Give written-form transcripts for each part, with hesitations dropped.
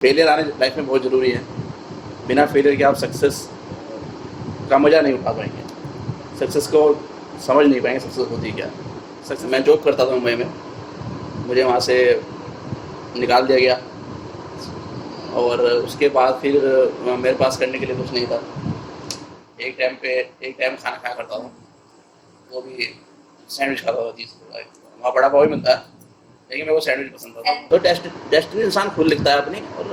Failure आने life में बहुत ज़रूरी है। बिना फेलियर के आप सक्सेस का मज़ा नहीं उठा पाएंगे, सक्सेस को समझ नहीं पाएंगे सक्सेस होती क्या। सक्सेस मैं जॉब करता था मुंबई में, मुझे वहाँ से निकाल दिया गया और उसके बाद फिर मेरे पास करने के लिए कुछ नहीं था। एक टाइम खाना खाया करता था, वो भी सैंडविच खाता था 30 रुपये। वहाँ बड़ा पाव ही मिलता है लेकिन मेरे को सैंडविच पसंद था। तो डेस्टिनी इंसान खुद लिखता है अपनी, और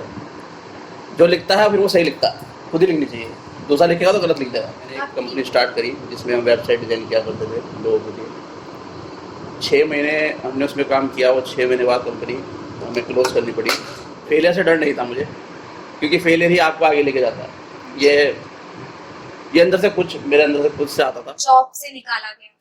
जो लिखता है फिर वो सही लिखता है, खुद ही लिखनी चाहिए। दूसरा लिखेगा तो गलत लिख देगा। मैंने एक कंपनी स्टार्ट करी जिसमें हम वेबसाइट डिज़ाइन किया करते थे लोगों के लिए। 6 महीने हमने उसमें काम किया और 6 महीने बाद कंपनी हमें क्लोज करनी पड़ी। फेलियर से डर नहीं था मुझे, क्योंकि फेलियर ही आपको आगे लेके जाता है। ये अंदर से कुछ मेरे अंदर से खुद से आता था। जॉब से निकाला गया,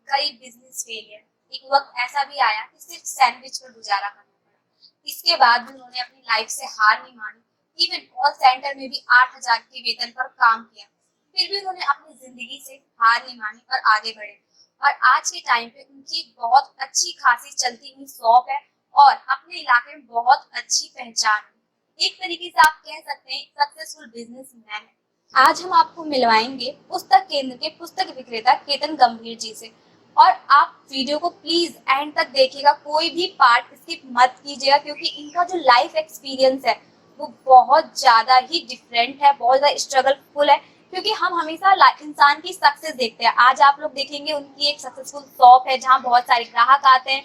कई बिजनेस फेलियर, एक वक्त ऐसा भी आया कि सिर्फ सैंडविच पर गुजारा करना पड़ा। इसके बाद भी उन्होंने अपनी लाइफ से हार नहीं मानी। इवन कॉल सेंटर में भी 8,000 के वेतन पर काम किया, फिर भी उन्होंने अपनी जिंदगी से हार नहीं मानी और आगे बढ़े। और आज के टाइम पे उनकी एक बहुत अच्छी खासी चलती हुई शॉप है और अपने इलाके में बहुत अच्छी पहचान है। एक तरीके से आप कह सकते हैं सक्सेसफुल बिजनेसमैन है। आज हम आपको मिलवाएंगे पुस्तक केंद्र के पुस्तक विक्रेता केतन गंभीर जी से, और आप वीडियो को प्लीज एंड तक देखिएगा, कोई भी पार्ट स्किप मत कीजिएगा, क्योंकि इनका जो लाइफ एक्सपीरियंस है वो बहुत ज्यादा ही डिफरेंट है, बहुत ज्यादा स्ट्रगलफुल है। क्योंकि हम हमेशा इंसान की सक्सेस देखते हैं। आज आप लोग देखेंगे उनकी एक सक्सेसफुल शॉप है जहाँ बहुत सारे ग्राहक आते हैं,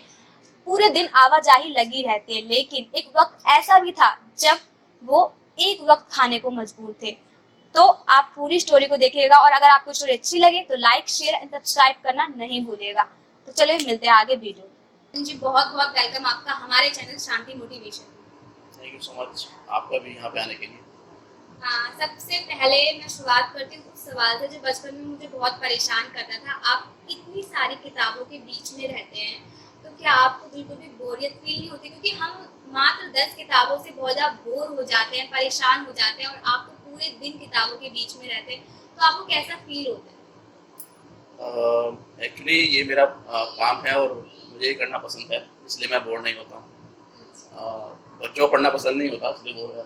पूरे दिन आवाजाही लगी रहती है। लेकिन एक वक्त ऐसा भी था जब वो एक वक्त खाने को मजबूर थे। तो आप पूरी स्टोरी को देखिएगा, और अगर आपको स्टोरी अच्छी लगे तो लाइक शेयर एंड सब्सक्राइब करना नहीं भूलिएगा। तो चलिए मिलते हैं आगे वीडियो जी। बहुत बहुत वेलकम आपका हमारे channel Shanti motivation. Thank you so much आपका भी यहाँ पे आने के लिए। सबसे पहले मैं शुरुआत करती हूँ उस सवाल से जो बचपन में मुझे बहुत परेशान करता था। आप इतनी सारी किताबों के बीच में रहते हैं, तो क्या आपको बिल्कुल भी बोरियत फील नहीं होती? क्योंकि हम मात्र 10 किताबों से बहुत ज़्यादा बोर हो जाते हैं, परेशान हो जाते हैं, और आप तो पूरे दिन किताबों के बीच में रहते हैं, तो आपको कैसा फील होता है? एक्चुअली ये मेरा काम है और मुझे ये करना पसंद है, इसलिए मैं बोर नहीं होता हूँ। बच्चों को पढ़ना पसंद नहीं होता इसलिए बोर है।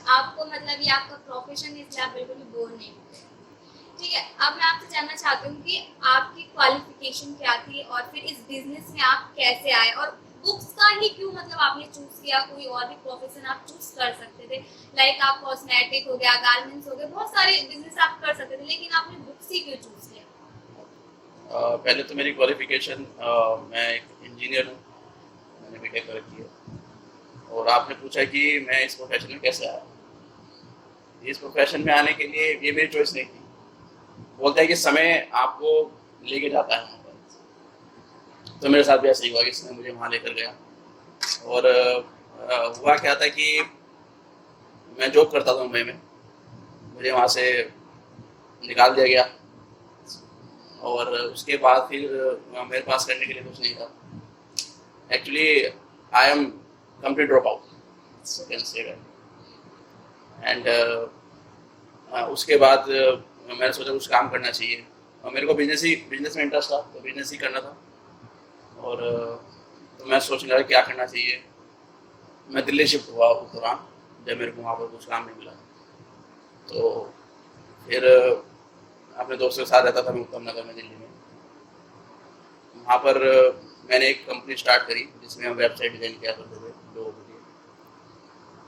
आपको मतलब ये आपका प्रोफेशन है, इसलिए आप बिल्कुल भी बोर नहीं होते। ठीक है, अब मैं आपसे जानना चाहती हूँ कि आपकी क्वालिफिकेशन क्या थी और फिर इस बिजनेस में आप कैसे आए, और बुक्स का ही क्यों मतलब आपने चूज किया? कोई और भी प्रोफेशन आप चूज कर सकते थे, लाइक आप कॉस्मेटिक हो गया, गारमेंट्स हो गए, बहुत सारे बिजनेस आप कर सकते थे, लेकिन आपने बुक्स ही क्यों चूज किया? पहले तो मेरी क्वालिफिकेशन, मैं एक इंजीनियर हूँ, मैंने बीटेक कर रखी है। और आपने पूछा कि मैं इस प्रोफेशन में कैसे आया। इस प्रोफेशन में आने के लिए ये मेरी चॉइस नहीं थी। बोलते हैं कि समय आपको लेके जाता है वहाँ पर, तो मेरे साथ भी ऐसा ही हुआ कि इसने मुझे वहाँ लेकर गया। और हुआ क्या था कि मैं जॉब करता था मुंबई में, मुझे वहाँ से निकाल दिया गया और उसके बाद फिर मेरे पास करने के लिए कुछ नहीं था। Actually I am complete dropout, you can say that. And उसके बाद मैंने सोचा कुछ काम करना चाहिए, और मेरे को बिजनेस में इंटरेस्ट था, तो बिजनेस ही करना था। और तो मैं सोचने लगा क्या करना चाहिए। मैं दिल्ली शिफ्ट हुआ उस दौरान, जब मेरे को वहाँ पर कुछ काम नहीं मिला, तो फिर अपने दोस्तों के साथ रहता था मैं उत्तम नगर में दिल्ली में। वहाँ पर मैंने एक कंपनी स्टार्ट करी जिसमें हम वेबसाइट डिज़ाइन किया करते थे लोगों के लिए।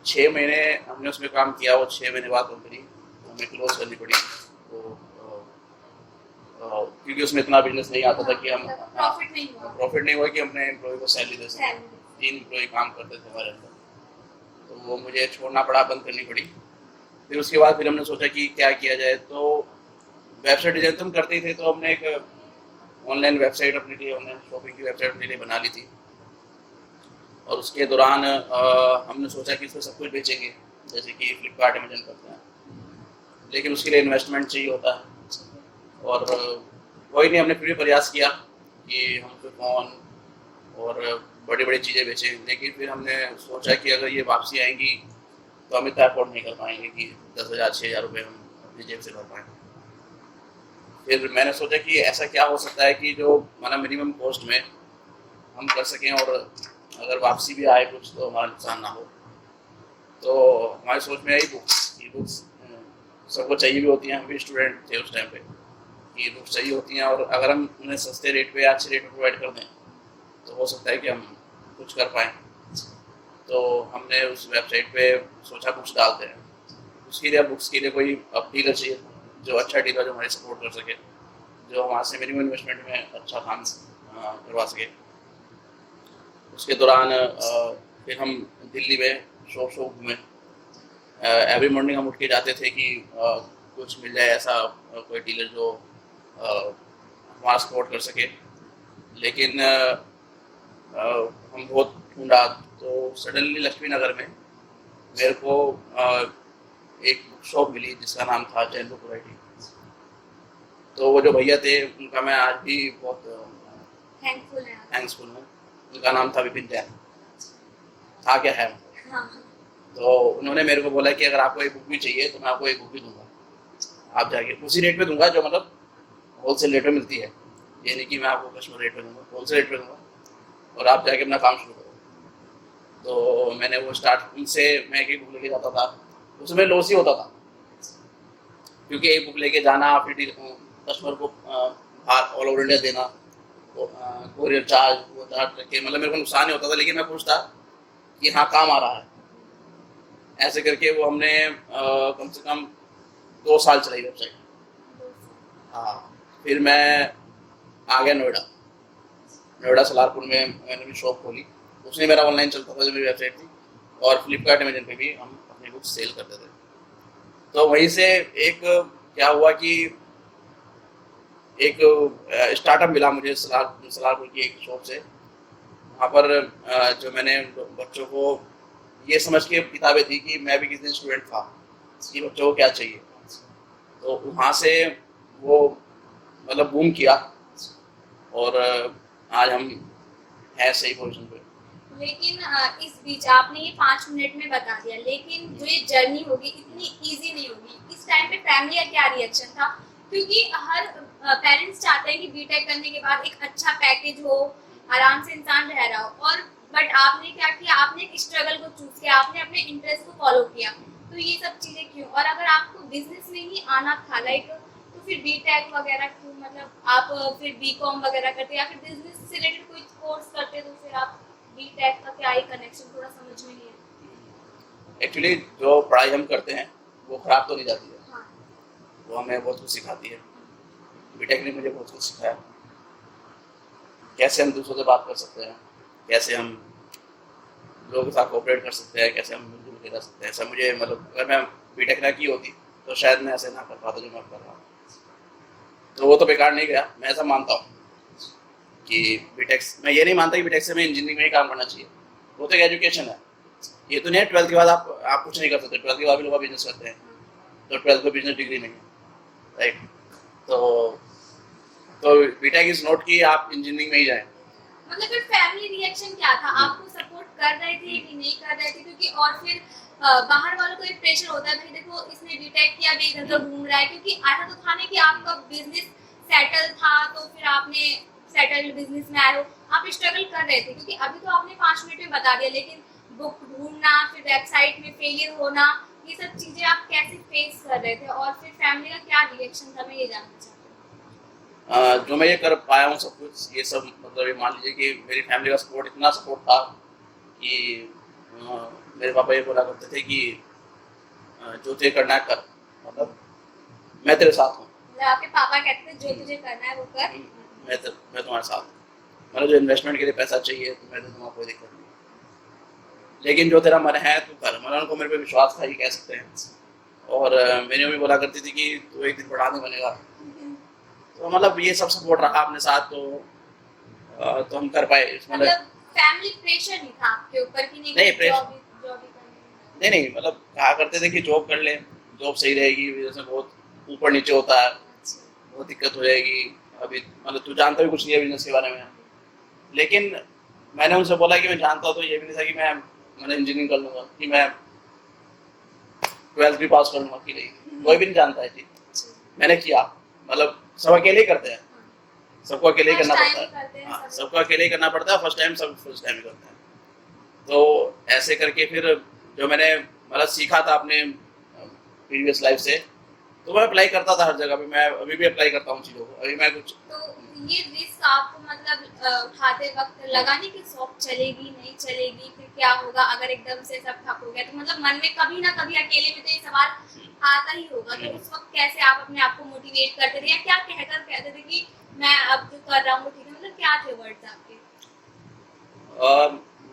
6 महीने हमने उसमें काम किया और 6 महीने बाद कंपनी हमें क्लोज करनी पड़ी। तो क्योंकि उसमें इतना बिजनेस नहीं आता था कि हम प्रॉफिट नहीं हुआ कि अपने एम्प्लॉय को सैलरी दे सकें। 3 एम्प्लॉय काम करते थे हमारे अंदर, तो वो मुझे छोड़ना पड़ा, बंद करनी पड़ी। फिर उसके बाद फिर हमने सोचा कि क्या किया जाए। तो वेबसाइट डिज़ाइन तो हम करते ही थे, तो हमने एक ऑनलाइन वेबसाइट अपने लिए, ऑनलाइन शॉपिंग की वेबसाइट अपने लिए बना ली थी। और उसके दौरान हमने सोचा कि इसमें सब कुछ बेचेंगे, जैसे कि फ्लिपकार्ट अमेजन करते हैं, लेकिन उसके लिए इन्वेस्टमेंट चाहिए होता है। और कोई नहीं, हमने फिर भी प्रयास किया कि हम फिर फ़ोन और बड़ी बड़ी चीज़ें बेचें, लेकिन फिर हमने सोचा कि अगर ये वापसी आएंगी तो हम इतना अफोर्ड नहीं कर पाएंगे कि 10,000 6,000 रुपये हम अपनी जेब से भर पाएँ। फिर मैंने सोचा कि ऐसा क्या हो सकता है कि जो मतलब मिनिमम कॉस्ट में हम कर सकें और अगर वापसी भी आए कुछ तो हमारा नुकसान ना हो। तो हमारी सोच में आई बुक्स, ई बुक्स सबको चाहिए भी होती हैं, हम भी स्टूडेंट थे उस टाइम पे, ई बुक्स चाहिए होती हैं, और अगर हम उन्हें सस्ते रेट पे या अच्छे रेट पे प्रोवाइड कर दें तो हो सकता है कि हम कुछ कर पाएँ। तो हमने उस वेबसाइट पे सोचा बुक्स डालते हैं। उसके लिए बुक्स के लिए कोई अब डीलर चाहिए, जो अच्छा डीलर जो हमारी सपोर्ट कर सके, जो हमारे से मिनिमम इन्वेस्टमेंट में अच्छा काम करवा सके। उसके दौरान फिर हम दिल्ली में शॉप घूमे। एवरी मॉर्निंग हम उठ के जाते थे कि कुछ मिल जाए ऐसा कोई डीलर जो हमारा सपोर्ट कर सके। लेकिन हम बहुत ढूंढा, तो सडनली लक्ष्मी नगर में मेरे को एक बुक शॉप मिली जिसका नाम था जैन बुक वैरायटी। तो वो जो भैया थे उनका मैं आज भी बहुत थैंक्सफुल हूँ। उनका नाम था विपिन जैन, था क्या है। हाँ। तो उन्होंने मेरे को बोला कि अगर आपको एक बुक भी चाहिए तो मैं आपको एक बुक भी दूंगा, आप जाके उसी रेट पे दूंगा जो मतलब होलसेल रेट पे मिलती है। ये नहीं कि मैं आपको कस्टमर रेट पे दूंगा, होलसेल रेट पे दूंगा, और आप जाके अपना काम शुरू करो। तो मैंने वो स्टार्ट, उनसे मैं एक बुक लेके जाता था, उसमें लॉस ही होता था, क्योंकि एक बुक लेके जाना, फिर कस्टमर को बाहर ऑल ओवर इंडिया देना, कोरियर चार्ज वो चार्ज रखे, मतलब मेरे को नुकसान ही होता था। लेकिन मैं खुश था कि हाँ काम आ रहा है। ऐसे करके वो हमने कम से कम 2 साल चलाई वेबसाइट। हाँ, फिर मैं आ गया नोएडा सलारपुर में मैंने भी शॉप खोली। उसमें मेरा ऑनलाइन चलता था जो मेरी वेबसाइट थी, और फ्लिपकार्ट अमेजन पे भी हम अपनी बुक सेल करते थे। तो वहीं से एक क्या हुआ कि एक स्टार्टअप मिला मुझे सलारपुर की एक शॉप से। वहाँ पर जो मैंने बच्चों को ये समझ के किताबें दी कि मैं भी किसी दिन स्टूडेंट था कि बच्चों को क्या चाहिए, तो वहाँ से वो मतलब बूम किया, और आज हम हैं सही पोजीशन पे। लेकिन इस बीच आपने ये 5 मिनट में बता दिया, लेकिन जो ये जर्नी होगी इतनी इजी नहीं होगी। इस टाइम पे फैमिली का क्या रिएक्शन था? क्योंकि हर पेरेंट्स चाहते हैं कि बीटेक करने के बाद एक अच्छा पैकेज हो, आराम से इंसान रह रहा हो, और बट आपने क्या किया, आपने एक स्ट्रगल को चूज किया, आपने अपने इंटरेस्ट को फॉलो किया। तो ये सब चीजें क्यों? और अगर आपको बिजनेस में ही आना था लाइक, तो फिर बीटेक वगैरह क्यों? मतलब आप फिर बीकॉम वगैरह करते या फिर बिजनेस से रिलेटेड कोई कोर्स करते, तो फिर आप बीटेक का क्या ही कनेक्शन, थोड़ा समझ में नहीं है। एक्चुअली जो पढ़ाई हम करते हैं वो खराब तो नहीं जाती है, हाँ। वो हमें बहुत कुछ सिखाती है। बीटेक ने मुझे बहुत कुछ सिखाया, कैसे हम दूसरों से बात कर सकते हैं, कैसे हम लोगों के साथ कोऑपरेट कर सकते हैं, कैसे हम मिलजुल के रह सकते हैं। ऐसा मुझे मतलब अगर मैं बीटेक ना की होती तो शायद मैं ऐसे ना कर पाता जो मैं कर रहा हूँ। तो वो तो बेकार नहीं गया, मैं ऐसा मानता हूँ कि बीटेक, मैं ये नहीं मानता कि बीटेक से मैं इंजीनियरिंग में ही काम करना चाहिए। वो तो एक एजुकेशन है, ये तो नहीं है 12th के बाद आप कुछ नहीं कर सकते। 12th के बाद भी लोग बिजनेस करते हैं, तो 12th को बिजनेस डिग्री नहीं है, राइट। तो बीटेक इज नॉट कि आप इंजीनियरिंग में ही जाएं। मतलब फिर फैमिली रिएक्शन क्या था? आपको सपोर्ट कर रहे थे कि नहीं कर रहे थे? क्योंकि और फिर बाहर वालों को एक प्रेशर होता है, भाई देखो इसने बीटेक किया, भी इधर उधर घूम रहा है। क्योंकि ऐसा तो था नहीं कि आपका बिजनेस सेटल था तो फिर आपने सेटल्ड बिजनेस में आए हो, आप स्ट्रगल कर रहे थे। क्योंकि अभी तो आपने 5 मिनट में बता दिया, लेकिन बुक ढूंढना, फिर वेबसाइट में फेलियर होना, ये सब चीजें आप कैसे फेस कर रहे थे? और फिर फैमिली का क्या रिएक्शन था, मैं ये जानना चाहती हूँ। जो मैं ये कर पाया हूँ सब कुछ, ये सब मतलब ये मान लीजिए कि मेरी फैमिली का सपोर्ट इतना सपोर्ट था कि मेरे पापा ये बोला करते थे कि जो तुझे करना है कर, मतलब मैं तेरे साथ हूँ। मतलब आपके पापा कहते थे जो तुझे करना है वो कर, मैं तुम्हारे साथ हूँ, मतलब जो इन्वेस्टमेंट के लिए पैसा चाहिए तो मैं दे दूँगा, कोई दिक्कत नहीं, लेकिन जो तेरा मन है तू कर। मतलब उनको मेरे पे विश्वास था, ये कह सकते हैं। और मेरी मम्मी बोला करती थी कि तू एक दिन बड़ा नहीं बनेगा। तो मतलब ये सब सपोर्ट रहा अपने साथ, तो हम कर पाए। मतलब फैमिली प्रेशर नहीं था आपके ऊपर कि नहीं नहीं, जॉब ही करनी है? नहीं मतलब कहा करते थे कि जॉब कर ले, जॉब सही रहेगी, जैसे बहुत ऊपर नीचे होता है, बहुत दिक्कत हो जाएगी। अभी मतलब तू जानता भी कुछ नहीं है बिजनेस के बारे में। लेकिन मैंने उनसे बोला कि मैं जानता तो ये भी नहीं था कि मैंने इंजीनियरिंग कर लूँगा, कि मैं 12th भी पास कर लूँगा कि नहीं, कोई भी नहीं जानता है जी। मैंने किया, मतलब सब अकेले ही करते हैं, सबको अकेले ही करना पड़ता है। हाँ, सबको अकेले ही करना पड़ता है, फर्स्ट टाइम सब फर्स्ट टाइम ही करते हैं। तो ऐसे करके फिर जो मैंने मतलब सीखा था अपने प्रीवियस लाइफ से, तो मैं अप्लाई करता था हर जगह पे। मैं अभी भी अप्लाई करता हूँ चीज़ों को। अभी मैं कुछ तो ये रिस्क आपको मतलब उठाते वक्त लगा नहीं कि शॉप चलेगी नहीं चलेगी, फिर क्या होगा अगर एकदम से सब ठप हो गया? तो मतलब मन में कभी ना कभी अकेले में तो ये सवाल आता ही होगा। तो उस वक्त कैसे आप अपने आप को मोटिवेट करते थे, या क्या कहकर कहते थे कि मैं अब जो कर रहा हूँ ठीक है? मतलब क्या थे वर्ड्स आपके?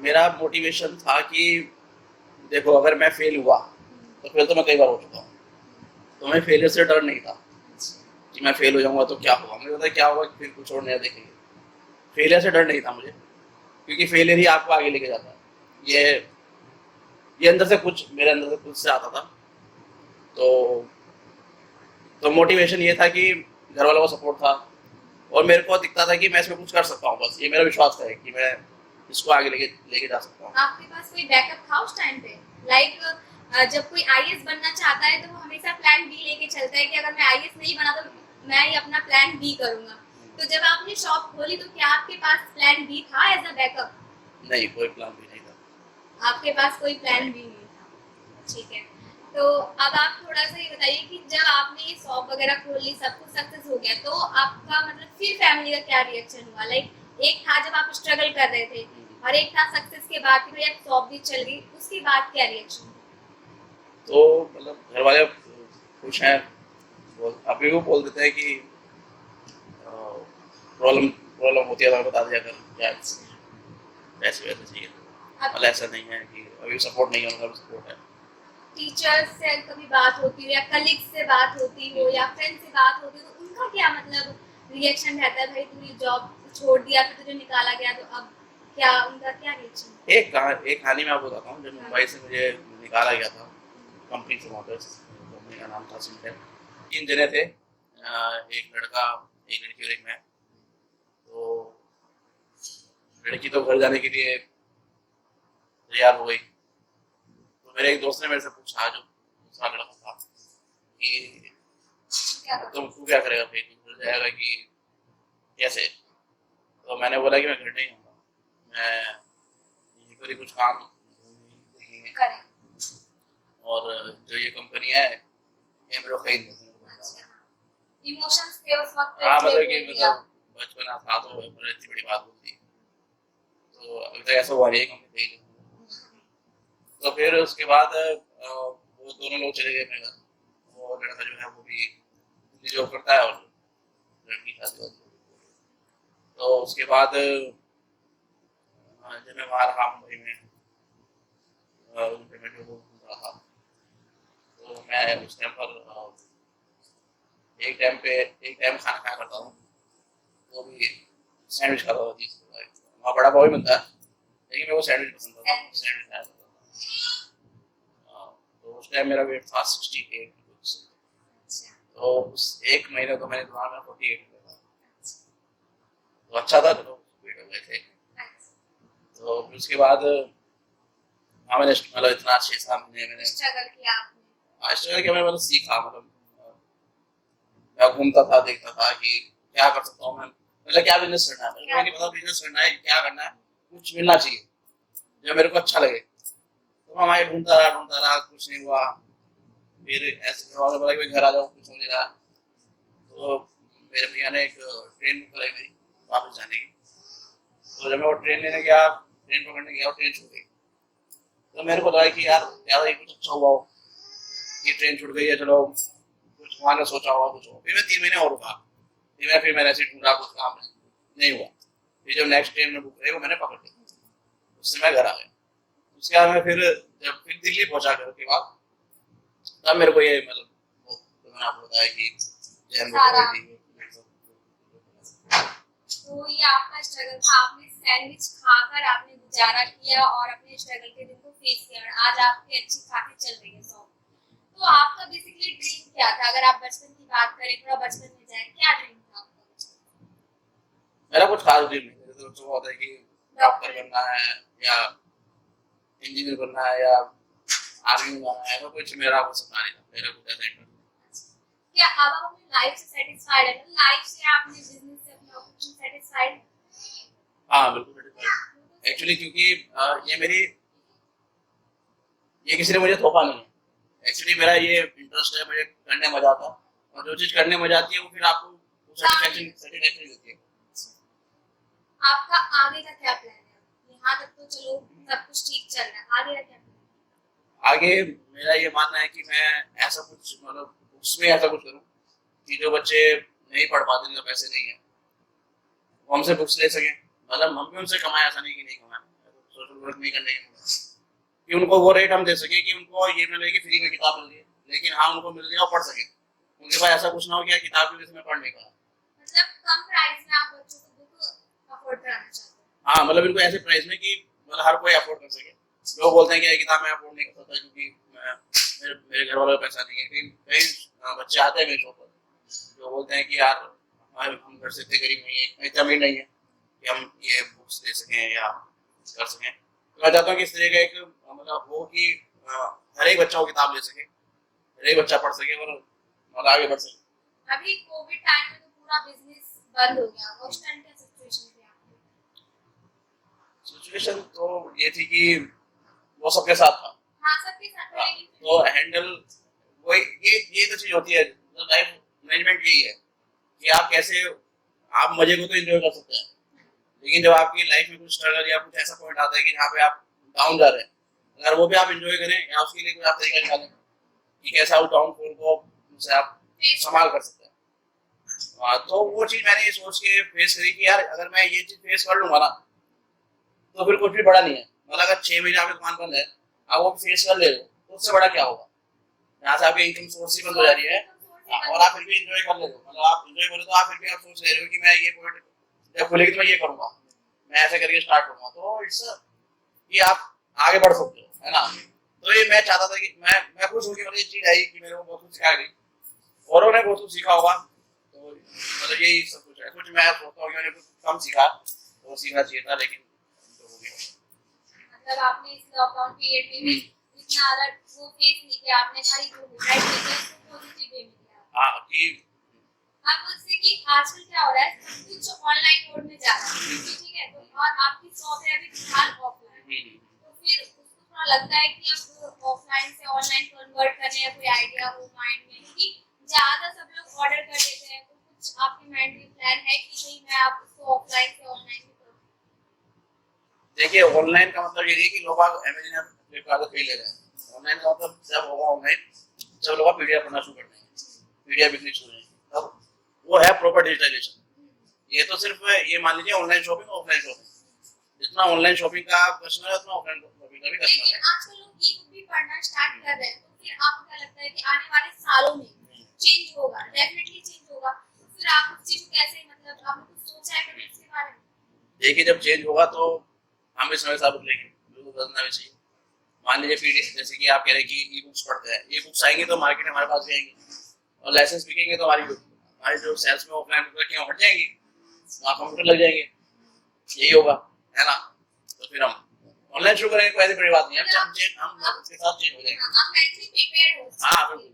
मेरा मोटिवेशन था कि देखो, अगर मैं फेल हुआ तो फेल तो मैं कई बार हो चुका हूँ, तो मैं फेलियर से डर नहीं था कि मैं फेल हो जाऊंगा तो क्या होगा। मुझे पता है क्या होगा कि फिर कुछ और नया देखेंगे। फेलियर से डर नहीं था मुझे, क्योंकि फेलियर ही आपको आगे लेके जाता है। ये अंदर से कुछ, मेरे अंदर से खुद से आता था। तो मोटिवेशन ये था कि घर वालों का सपोर्ट था, और मेरे को दिखता था कि मैं इसमें कुछ कर सकता हूँ। बस ये मेरा विश्वास है कि मैं इसको आगे लेके लेके जा सकता हूँ। आपके पास कोई बैकअप था उस टाइम पे? जब कोई आईएएस बनना चाहता है तो वो हमेशा प्लान बी लेके चलता है कि अगर मैं आईएएस नहीं बना तो मैं ही अपना प्लान बी करूंगा। तो जब आपने शॉप खोली तो क्या आपके पास प्लान बी था एज अ बैकअप? नहीं, कोई प्लान भी नहीं था। आपके पास कोई प्लान बी नहीं था, ठीक है। तो अब आप थोड़ा सा ये बताइए कि जब आपने ये शॉप वगैरह खोल ली, सब कुछ सक्सेस हो गया, तो आपका मतलब फिर फैमिली का क्या रिएक्शन हुआ? लाइक एक था जब आप स्ट्रगल कर रहे थे, और एक था सक्सेस के बाद कि भैया शॉप भी चल गई, उसके बाद क्या रिएक्शन? तो मतलब घर वाले खुश हैं। अभी वो बोल देते हैं कि प्रॉब्लम प्रॉब्लम होती है तो हमें बता दिया कर, क्या पैसे वैसे चाहिए। मतलब ऐसा नहीं है कि अभी सपोर्ट नहीं है, उनका सपोर्ट है। टीचर्स से कभी बात होती हो, या कलीग से बात होती हो, या फ्रेंड से बात होती हो, तो उनका क्या मतलब रिएक्शन रहता है? भाई तूने जॉब छोड़ दिया, फिर तुझे निकाला गया, तो अब क्या उनका क्या रिएक्शन? एक कहानी मैं आपको बताता हूँ। जब मुंबई से मुझे निकाला गया था कंपनी से, मोटर्स कंपनी का नाम था सिंटेक। 3 जने थे, एक लड़का, एक लड़की और एक मैं। तो लड़की तो घर जाने के लिए तैयार हो गई। तो मेरे एक दोस्त ने मेरे से पूछा, जो दूसरा लड़का था, कि तू क्या करेगा भाई, तू घर जाएगा कि कैसे? तो मैंने बोला कि मैं घर नहीं आऊँगा, मैं यहीं पर ही कुछ काम देखेंगे, और जो ये कंपनी है ये मेरे को खरीद अच्छा, इमोशंस थे उस वक्त? हाँ, मतलब कि मतलब बचपना था तो मैंने इतनी बड़ी बात बोल दी। तो अभी तक ऐसा हुआ नहीं है कि हमने खरीद। तो फिर उसके बाद वो दोनों लोग चले गए मेरे घर। वो लड़का जो है वो भी दिल्ली जॉब करता है, और लड़की शादी वादी हो गई। तो उसके बाद जब मैं वहाँ रहा मुंबई में, उनके मैं जो घूम रहा था, तो मैं उस टाइम पर एक टाइम खाना खाया करता हूँ। वो भी सैंडविच खाता था 30 रुपए। वहाँ बड़ा पाव ही मिलता है, लेकिन मेरे को सैंडविच पसंद था, सैंडविच खाया करता था। तो उस टाइम मेरा वेट था 68 कुछ। तो उस एक महीने तो मैंने दिमाग में 48 किया था। तो अच्छा था, चलो वेट हो गए थे। तो फिर उसके बाद हाँ, मैंने मतलब इतना 6-7 महीने मैंने स्ट्रगल किया आपने? स्ट्रगल किया। मैंने मतलब सीखा। मतलब मैं घूमता था, देखता था कि क्या कर सकता हूँ मैं, मतलब क्या बिजनेस करना है। मुझे नहीं पता बिजनेस करना है क्या करना है, कुछ मिलना चाहिए जो मेरे को अच्छा लगे। तो मैं वहाँ ढूंढता रहा, कुछ नहीं हुआ। फिर ऐसे घर वालों ने बोला कि घर आ जाओ, कुछ हो नहीं रहा। तो मेरे भैया ने एक ट्रेन बुक कराई मेरी वापस जाने की। तो जब मैं वो ट्रेन लेने गया, ट्रेन पकड़ने गया, ट्रेन छूट गई। तो मेरे को लगा कि यार ये कुछ अच्छा हुआ हो, ये ट्रेन छूट गई है, चलो कुछ वहाँ का सोचा होगा कुछ हो। फिर मैं 3 महीने और रुका। फिर मैंने ऐसे ढूंढा, कुछ काम नहीं हुआ। फिर जब नेक्स्ट ट्रेन में बुक करी, वो मैंने पकड़ ली। उससे मैं घर आ गया। उसके बाद मैं फिर दिल्ली पहुंचा कर के बाद, तब मेरे को ये मतलब वो तो मैंने आपको बताया कि जैन बुक कराई थी। तो ये आपका स्ट्रगल था, आपने सैंडविच खाकर आपने गुजारा किया और अपने स्ट्रगल के दिन को फेस किया, और आज आपकी अच्छी खासी चल रही है शॉप। तो आपका बेसिकली ड्रीम क्या था? अगर आप बचपन की बात करें, थोड़ा बचपन में जाए, क्या ड्रीम था आपका? मेरा कुछ खास ड्रीम नहीं। मेरे तो होता है कि डॉक्टर बनना है, या इंजीनियर बनना है, या आर्मी में जाना है। ऐसा कुछ मेरा वो सपना नहीं था। मेरा कुछ ऐसा इंटरेस्ट नहीं। क्या अब आप अपनी लाइफ से सेटिस्फाइड है? लाइफ से, आपने बिजनेस से, अपने ऑक्यूपेशन सेटिस्फाइड? हाँ, बिल्कुल सेटिस्फाइड एक्चुअली, क्योंकि ये किसी ने मुझे थोपा नहीं है। एक्चुअली मेरा ये इंटरेस्ट है, मुझे करने में मजा आता है, और जो चीज करने में मजा आती है वो फिर आपको सेटिस्फैक्शन मिलती है। आपका आगे का क्या प्लान है? यहाँ तक तो चलो सब कुछ ठीक चल रहा है, आगे का क्या प्लान? आगे मेरा ये मानना है कि मैं ऐसा कुछ मतलब उसमें ऐसा कुछ करूँ कि जो बच्चे नहीं पढ़ पाते, जिनके पैसे नहीं है, वो हमसे बुक्स ले सकें। मतलब हम भी उनसे कमाएं, ऐसा नहीं कि नहीं कमाएं, सोशल वर्क नहीं करने के, कि उनको वो रेट हम दे सकें कि उनको ये मिले कि फ्री में किताब मिल रही है, लेकिन हाँ उनको मिल रही है और पढ़ सकें। उनके पास ऐसा कुछ ना हो कि यार किताब की वजह से मैं पढ़ नहीं पाया। मतलब कम प्राइस में आप बच्चों को बुक अफोर्ड कराना चाहते हैं? हाँ, मतलब इनको ऐसे प्राइस में कि मतलब हर कोई अफोर्ड कर सके। लोग बोलते हैं कि ये किताब मैं अफोर्ड नहीं कर सकता क्योंकि मेरे घर वालों का पैसा नहीं है। कई बच्चे आते हैं मेरे शॉप पर जो बोलते हैं कि यार हम घर से इतने गरीब नहीं है, इतनी जमीन नहीं है कि हम ये बुक्स दे सकें या कर सकें। तो मैं चाहता हूँ कि इस तरह का एक मतलब हो कि हर एक बच्चा वो किताब ले सके, हर एक बच्चा पढ़ सके और आगे बढ़ सके। अभी कोविड टाइम में तो पूरा बिजनेस बंद हो गया, उस टाइम क्या सिचुएशन थी आपकी? सिचुएशन तो ये थी कि वो सबके साथ था। हाँ, सबके साथ है, लेकिन तो हैंडल वो ये तो चीज होती है, लाइफ मैनेजमेंट यही है कि आप कैसे आप मजे को तो एंजॉय कर सकते हैं, लेकिन जब आपकी लाइफ में कुछ स्ट्रगल या कुछ ऐसा पॉइंट आता है कि जहाँ पे आप डाउन जा रहे हैं, अगर वो भी आप एंजॉय करें या उसके लिए कोई आप तरीका निकालें कि कैसे उस डाउनफॉल को से आप संभाल कर सकते हैं। तो वो चीज मैंने ये सोच के फेस करी कि यार अगर मैं ये चीज फेस कर लूंगा ना तो फिर कुछ भी बड़ा नहीं है। मतलब अगर 6 महीने आपकी दुकान बंद है, आप वो फेस कर ले रहे हो तो उससे बड़ा क्या होगा? यहाँ से आपकी इनकम सोर्स ही बंद हो जा रही है और आप फिर भी एंजॉय कर ले रहे हो। मतलब आप एंजॉय करो तो आप फिर भी आप सोच ले रहे हो कि मैं ये पॉइंट जब खुलेगी तो मैं ये करूंगा, मैं ऐसे करके स्टार्ट करूंगा। तो इट्स कि आप आगे बढ़ सकते हो, है ना। तो ये मैं चाहता था कि मैं खुश हूँ कि मतलब ये चीज आई कि मेरे को बहुत कुछ सिखा गई, औरों ने बहुत कुछ सीखा होगा। तो मतलब यही सब कुछ है। कुछ मैं सोचता हूँ कि मैंने कुछ कम सीखा, वो सीखना चाहिए था, लेकिन तो हो गया। मतलब आपने इस लॉकडाउन पीरियड में भी इतना ज्यादा वो फेस नहीं किया, आपने खाली जो डिसाइड किया उसको पॉजिटिव वे में लिया। हाँ कि अब उससे कि आजकल क्या हो रहा है, सब कुछ ऑनलाइन मोड में जा रहा है, ठीक है, तो और आपकी शॉप है अभी फिलहाल ऑफलाइन, तो फिर उसको थोड़ा लगता है कि अब ऑफलाइन से ऑनलाइन कन्वर्ट करने का कोई आइडिया हो माइंड में, क्योंकि ज्यादा सब लोग ऑर्डर कर देते हैं, तो कुछ आपके माइंड में प्लान है कि नहीं मैं आप उसको ऑफलाइन से ऑनलाइन भी करूँ? देखिए, ऑनलाइन का मतलब ये है कि लोग अमेज़न या फ्लिपकार्ट पे ले रहे हैं। ऑनलाइन का मतलब जब होगा ऑनलाइन, जब लोग पीडीएफ पढ़ना शुरू कर देंगे, पीडीएफ बिकनी शुरू हो जाएगी, तब वो है प्रॉपर डिजिटलाइजेशन। ये तो सिर्फ ये मान लीजिए ऑनलाइन शॉपिंग ऑफलाइन शॉपिंग, जितना ऑनलाइन शॉपिंग का कस्टमर है उतना ऑफलाइन शॉपिंग का भी कस्टमर लेकिन है। आजकल लोग ई बुक भी पढ़ना स्टार्ट कर रहे हैं, तो फिर आपको क्या लगता है कि आने वाले सालों में चेंज होगा? डेफिनेटली चेंज होगा। फिर आप उस चीज को कैसे, मतलब आपने कुछ सोचा है कभी इसके बारे में? देखिए, जब चेंज होगा तो हम भी समय साथ बदलेंगे, बिल्कुल बदलना भी चाहिए। मान लीजिए पीडीएफ, जैसे कि आप कह रहे हैं कि ई बुक्स पढ़ते हैं, ई बुक्स आएंगे तो मार्केट हमारे पास भी आएंगे, और लाइसेंस बिकेंगे तो हमारी जो सेल्स में ऑफलाइन बुक हट जाएंगी, वहाँ कंप्यूटर लग जाएंगे, यही होगा, है ना। तो फिर हम ऑनलाइन शुरू करेंगे, कोई ऐसी बड़ी बात नहीं है, हम उसके साथ चेंज हो जाएंगे। आप मेंटली प्रिपेयर्ड हो? हाँ बिल्कुल।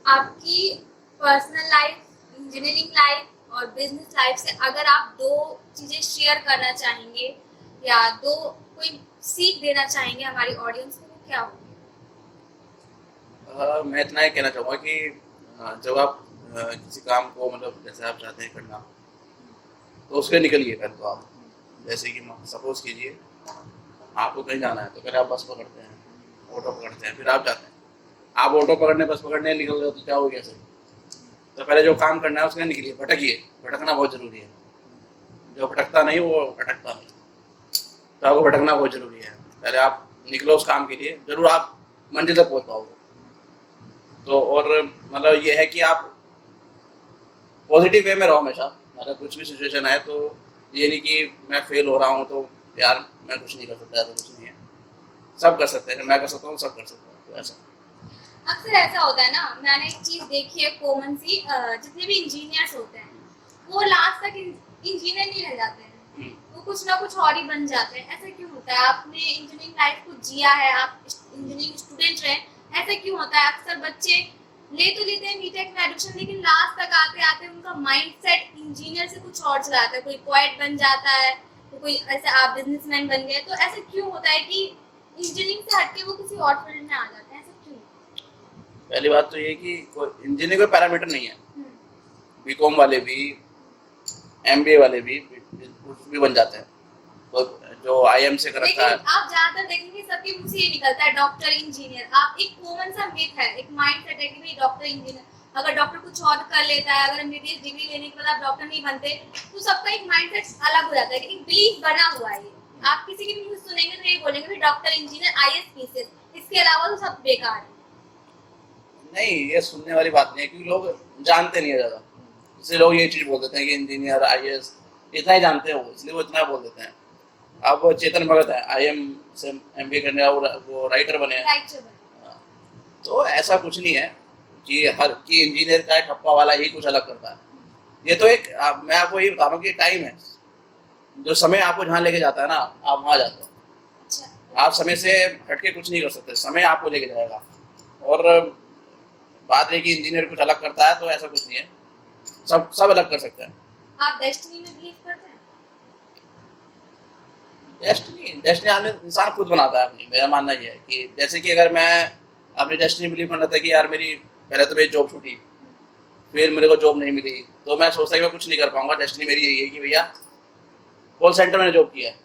आपकी पर्सनल लाइफ, इंजीनियरिंग लाइफ और बिजनेस लाइफ से अगर आप दो चीजें शेयर करना चाहेंगे या दो कोई सीख देना चाहेंगे हमारी ऑडियंस को, वो क्या होगी? मैं इतना ही कहना चाहूँगा कि जब आप किसी काम को मतलब जैसे आप चाहते हैं करना, तो उसके निकलिए पहले तो आप। जैसे कि सपोज कीजिए आपको कहीं जाना है, तो पहले आप बस पकड़ते हैं, ऑटो पकड़ते हैं, फिर आप जाते हैं। आप ऑटो पकड़ने बस पकड़ने निकल गए तो क्या हो गया सर? तो पहले जो काम करना है उसके निकलिए, भटकिए। भटकना बहुत जरूरी है। जो भटकता नहीं वो अटकता नहीं, तो आपको भटकना बहुत जरूरी है। पहले आप निकलो उस काम के लिए, जरूर आप मंजिल तक पहुँच पाओगे। तो और मतलब ये है कि आप पॉजिटिव वे में रहो हमेशा। मतलब कुछ भी सिचुएशन आए तो ये नहीं कि मैं फेल हो रहा हूँ तो यार मैं कुछ नहीं कर सकता, तो कुछ नहीं है, सब कर सकते हैं। मैं कर सकता हूँ, सब कर सकता हूँ। तो ऐसा अक्सर ऐसा होता है ना, मैंने एक चीज देखी है कॉमन सी, जितने भी इंजीनियर्स होते हैं वो लास्ट तक इंजीनियर नहीं रह जाते हैं, वो कुछ ना कुछ और ही बन जाते हैं। ऐसा क्यों होता है? आपने इंजीनियरिंग लाइफ को जिया है, आप इंजीनियरिंग स्टूडेंट रहे, ऐसा क्यों होता है? अक्सर बच्चे ले तो लेते हैं बीटेक में एडमिशन, लेकिन लास्ट तक आते आते उनका माइंडसेट इंजीनियर से कुछ और चला जाता है। कोई पोएट बन जाता है, तो कोई ऐसे आप बिजनेसमैन बन गए। तो ऐसा क्यों होता है कि इंजीनियरिंग से हटके वो किसी और फील्ड में आ जाते हैं, ऐसा क्यों? पहली बात तो ये कि इंजीनियरिंग कोई पैरामीटर नहीं है। बीकॉम वाले भी, एमबीए वाले भी कुछ भी बन जाते हैं। तो जो आईएम से कर लेकिन रखा है, आप ज्यादातर देखेंगे सबके मुंह से ये निकलता है डॉक्टर इंजीनियर। आप एक कॉमन सा मिथ है, एक माइंडसेट है कि भाई डॉक्टर इंजीनियर, अगर डॉक्टर कुछ और कर लेता है, अगर एमबीबीएस डिग्री लेने के बाद आप डॉक्टर नहीं बनते, तो सबका एक माइंडसेट अलग हो जाता है, एक बिलीफ बना हुआ है ये। आप किसी की भी मुंह सुनेंगे तो ये बोलेंगे भाई डॉक्टर इंजीनियर आईएएस पीसीएस, इसके अलावा तो सब बेकार है। नहीं, ये सुनने वाली बात नहीं है, क्योंकि लोग जानते नहीं है ज़्यादा, इसलिए लोग ये चीज़ बोल देते हैं कि इंजीनियर आईएएस इतना ही जानते हैं वो, इसलिए वो इतना बोल देते हैं। अब चेतन भगत है, आईएम से एमबीए करने का, वो राइटर बने हैं। राइट से बने। तो ऐसा कुछ नहीं है कि हर कि इंजीनियर का ठप्पा वाला ही कुछ अलग करता है। ये तो एक मैं आपको ये बता रहा हूँ कि टाइम है, जो समय आपको जहाँ लेके जाता है ना, आप वहाँ जाते हो। अच्छा, आप समय से हटके कुछ नहीं कर सकते, समय आपको लेके जाएगा। और बात है कि इंजीनियर कुछ अलग करता है, तो ऐसा कुछ नहीं है, सब अलग कर सकते हैं। आप डेस्टिनी में बिलीव करते हैं? डेस्टिनी आदमी इंसान खुद बनाता है अपनी। मेरा मानना ये है कि जैसे कि अगर मैं अपनी डेस्टिनी बिलीव करना था कि यार मेरी पहले तो मेरी जॉब छूटी, फिर मेरे को जॉब नहीं मिली, तो मैं सोचता कि मैं कुछ नहीं कर पाऊंगा। डेस्टिनी मेरी यही है कि भैया कॉल सेंटर में जॉब किया है,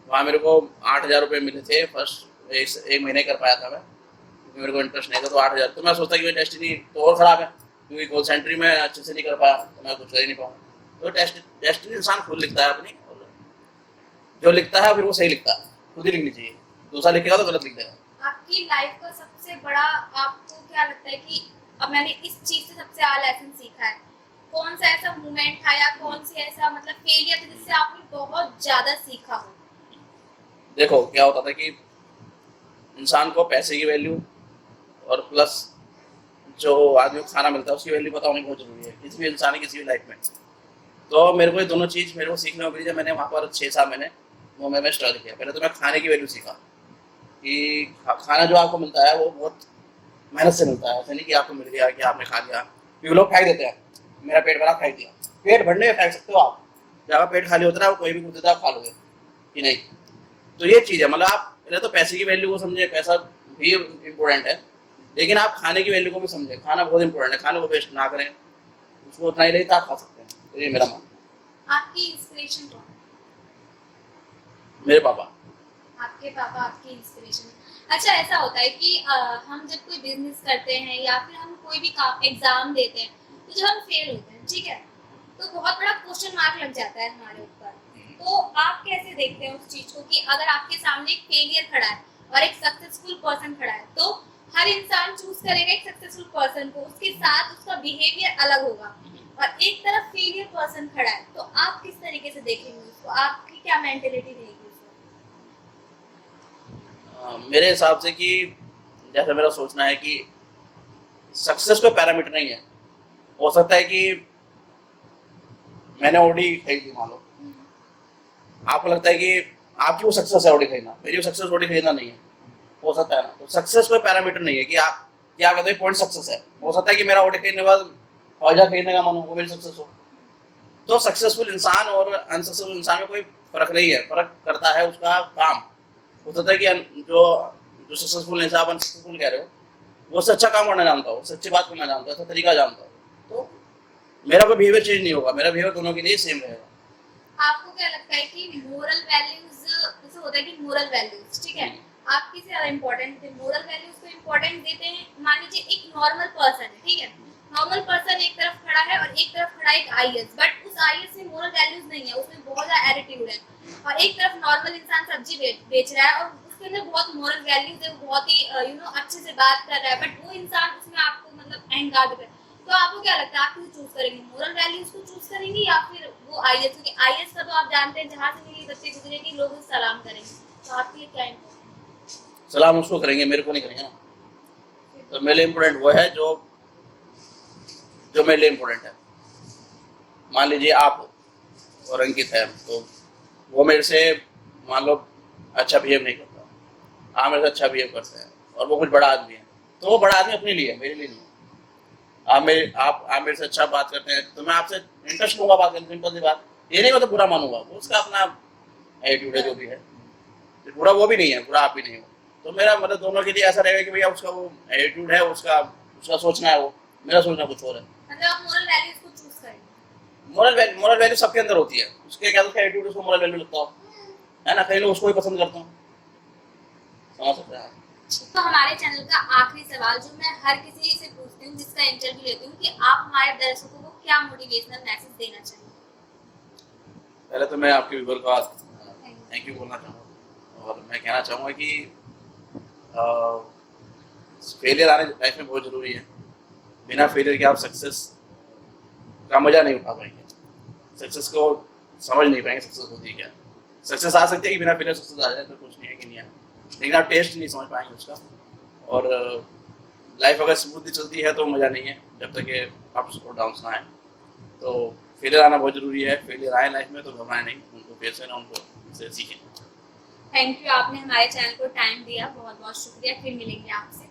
वहाँ मेरे को 8,000 रुपये मिले थे। फर्स्ट एक महीने कर पाया था मैं, क्योंकि मेरे को इंटरेस्ट नहीं था, तो 8,000। तो मैं सोचता कि मेरी डेस्टिनी तो और ख़राब है, क्योंकि कॉल सेंटर में अच्छे से नहीं कर पाया, तो मैं कुछ कर ही नहीं पाऊँगा। तो डेस्टिनी इंसान खुद लिखता है अपनी, और जो लिखता है फिर वो सही लिखता है, खुद ही लिखनी चाहिए। दूसरा लिखेगा तो गलत लिख देगा। आपकी लाइफ का सबसे बड़ा, आपको क्या लगता है कि अब मैंने इस चीज से सबसे बड़ा लेसन सीखा है, कौन सा ऐसा मोमेंट था या कौन सी ऐसा मतलब फेलियर था जिससे आपने बहुत ज्यादा सीखा हो? देखो क्या होता था कि इंसान को पैसे की वैल्यू और प्लस जो आदमी को खाना मिलता है उसकी वैल्यू पता होनी बहुत जरूरी है, किसी भी इंसान की किसी भी लाइफ में। तो मेरे को ये दोनों चीज़ मेरे को सीखने को मिली जब मैंने वहाँ पर 6 साल मैंने मुंबई में स्ट्रगल किया। पहले तो मैं खाने की वैल्यू सीखा कि खाना जो आपको मिलता है वो बहुत मेहनत से मिलता है, ऐसा नहीं कि आपको मिल गया कि आपने खा लिया। क्योंकि लोग फेंक देते हैं, मेरा पेट भरा फेंक दिया। पेट भरने में फेंक सकते हो आप, जब आपका पेट खाली होता है वो कोई भी कुछ देता है आप खा लोगे कि नहीं। तो ये चीज़ है, मतलब आप पहले तो पैसे की वैल्यू को समझे, पैसा भी इम्पोर्टेंट है, लेकिन आप खाने की वैल्यू को भी समझे। खाना बहुत इंपॉर्टेंट है, खाने को वेस्ट ना करें, उसको उतना ही रही तो आप खा सकते हैं। तो ये मेरा मानना है। आपकी इंस्पिरेशन कौन है? मेरे पापा। आपके पापा आपकी इंस्पिरेशन। अच्छा, ऐसा होता है कि हम जब कोई बिजनेस करते हैं या फिर हम कोई भी एग्जाम देते हैं, तो जब हम फेल होते हैं, ठीक है, तो बहुत बड़ा क्वेश्चन मार्क लग जाता है हमारे ऊपर। तो आप कैसे देखते हैं उस चीज को कि अगर आपके सामने एक फेलियर खड़ा है और एक सक्सेसफुल पर्सन खड़ा है, तो हर इंसान चूज करेगा एक सक्सेसफुल पर्सन को, उसके साथ उसका बिहेवियर अलग होगा, और एक तरफ फेलियर पर्सन खड़ा है, तो आप किस तरीके से देखेंगे उसको? आपकी क्या मेंटेलिटी रहेगी? मेरे हिसाब से कि जैसा मेरा सोचना है कि सक्सेस कोई पैरामीटर नहीं है। हो सकता है कि मैंने ऑडी खरीदी, मान लो आपको लगता है कि आपकी वो सक्सेस है ऑडी खरीदना, मेरी वो सक्सेस ऑडी खरीदना नहीं है, हो सकता है ना। तो सक्सेस कोई पैरामीटर नहीं है कि आप क्या कहते हैं पॉइंट सक्सेस है। हो सकता है कि मेरा ऑडी खरीदने के बाद ख्वाजा खरीदने का मन हो, वो मेरी सक्सेस हो। तो सक्सेसफुल इंसान और अनसक्सेसफुल इंसान में कोई फर्क नहीं है, फर्क करता है उसका काम। हो सकता है कि जो सक्सेसफुल इंसान, आप अनसक्सेसफुल कह रहे हो, वो उससे अच्छा काम करना जानता हो, सच्ची बात करना जानता हो, अच्छा तरीका जानता हो, तो मेरा कोई बिहेवियर चेंज नहीं होगा, मेरा बिहेवियर दोनों के लिए सेम रहेगा। आपको क्या लगता है कि मोरल वैल्यूज, जैसे होता है कि मोरल वैल्यूज, ठीक है, आप किसे ज्यादा इंपॉर्टेंट थे? मोरल वैल्यूज को इंपॉर्टेंस देते हैं? मान लीजिए एक नॉर्मल पर्सन है, ठीक है, नॉर्मल पर्सन एक तरफ खड़ा है और एक तरफ खड़ा है एक आईएएस, बट उस आईएएस में मोरल वैल्यूज नहीं है, उसमें बहुत ज्यादा एटीट्यूड है। और एक तरफ नॉर्मल इंसान सब्जी बेच रहा है और उसके अंदर बहुत मोरल वैल्यूज है, वो बहुत ही अच्छे से बात कर रहा है, बट वो इंसान उसमें आपको मतलब अहंकार दिखा रहा है। तो आपको क्या लगता है, आप किसे चूज करेंगे? मोरल वैल्यूज को चूज करेंगे या फिर वो आईएएस? क्योंकि आईएएस का तो आप जानते हैं जहाँ से मेरी बच्चे गुजरेगी लोग उसे सलाम करेंगे, तो आपके लिए क्या इम्पोर्टेंट? सलाम उसको करेंगे, मेरे को नहीं करेंगे ना। तो मेरे लिए इम्पोर्टेंट वो है जो मेरे लिए इम्पोर्टेंट है। मान लीजिए आप हो और अंकित है, तो वो मेरे से मान लो अच्छा बिहेव नहीं करता, आप मेरे से अच्छा बिहेव करते हैं, और वो कुछ बड़ा आदमी है, तो वो बड़ा आदमी अपने लिए है, मेरे लिए नहीं है। आप मेरे से अच्छा बात करते हैं तो मैं आपसे इंटरेस्ट लूंगा बात करने, सिंपल सी बात। ये नहीं मतलब बुरा मानूंगा, वो उसका अपना एटीट्यूड है जो भी है, बुरा वो भी नहीं है, बुरा आप भी नहीं हो। तो मेरा मतलब दोनों के लिए ऐसा रहेगा कि भैया उसका वो एटीट्यूड है, उसका उसका सोचना है, वो मेरा सोचना कुछ और है। मतलब आप मोरल वैल्यूज को चूज करेंगे। मोरल वैल्यू सबके अंदर होती है, उसके क्या उसका एटीट्यूड उसको मोरल वैल्यू लगता हो, है ना। कई लोग उसको ही पसंद करते हैं, समझ सकते हैं। तो हमारे चैनल का आखिरी सवाल जो मैं हर किसी से पूछती हूँ जिसका इंटरव्यू लेती हूँ, कि आप हमारे दर्शकों को क्या मोटिवेशनल मैसेज देना चाहिए? पहले तो मैं आपके व्यूअर का थैंक यू बोलना चाहूँगा, और मैं कहना चाहूँगा कि फेलियर आने लाइफ में बहुत ज़रूरी है। बिना फेलियर के आप सक्सेस का मज़ा नहीं उठा पाएंगे, सक्सेस को समझ नहीं पाएंगे, सक्सेस होती है क्या। सक्सेस आ सकती है कि बिना फेलियर सक्सेस आ जाए, तो कुछ नहीं है कि नहीं आए, लेकिन आप टेस्ट नहीं समझ पाएंगे उसका। और लाइफ अगर स्मूथली चलती है तो मज़ा नहीं है, जब तक कि अप्स और डाउन्स ना आए। तो फेलियर आना बहुत ज़रूरी है, फेलियर आए लाइफ में तो घबराएं नहीं, उनको फेस करना, उनको से सीखें। थैंक यू, आपने हमारे चैनल को टाइम दिया, बहुत बहुत शुक्रिया। फिर मिलेंगे आपसे।